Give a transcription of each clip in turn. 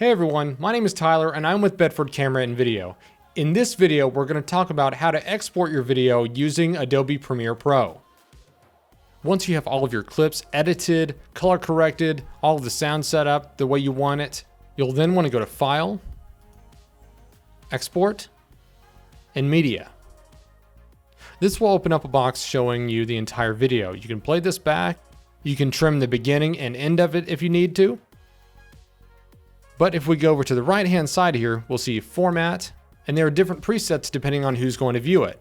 Hey everyone, my name is Tyler and I'm with Bedford Camera and Video. In this video, we're going to talk about how to export your video using Adobe Premiere Pro. Once you have all of your clips edited, color corrected, all of the sound set up the way you want it, you'll then want to go to File, Export, and Media. This will open up a box showing you the entire video. You can play this back, you can trim the beginning and end of it if you need to. But if we go over to the right hand side here, we'll see Format, and there are different presets depending on who's going to view it.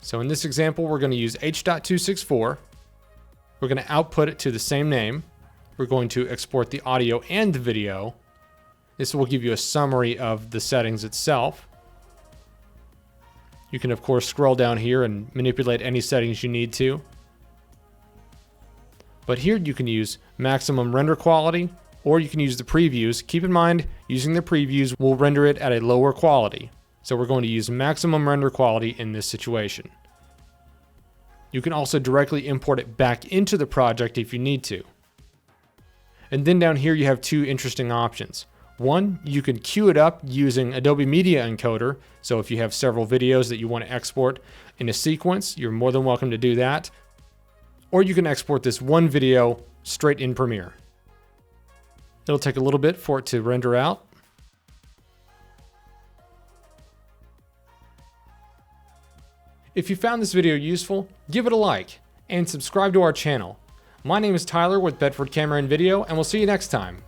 So in this example, we're going to use H.264. We're going to output it to the same name. We're going to export the audio and the video. This will give you a summary of the settings itself. You can of course scroll down here and manipulate any settings you need to. But here you can use maximum render quality, or you can use the previews. Keep in mind, using the previews will render it at a lower quality. So we're going to use maximum render quality in this situation. You can also directly import it back into the project if you need to. And then down here you have two interesting options. One, you can queue it up using Adobe Media Encoder. So if you have several videos that you want to export in a sequence, you're more than welcome to do that. Or you can export this one video straight in Premiere. It'll take a little bit for it to render out. If you found this video useful, give it a like and subscribe to our channel. My name is Tyler with Bedford Camera and Video, and we'll see you next time.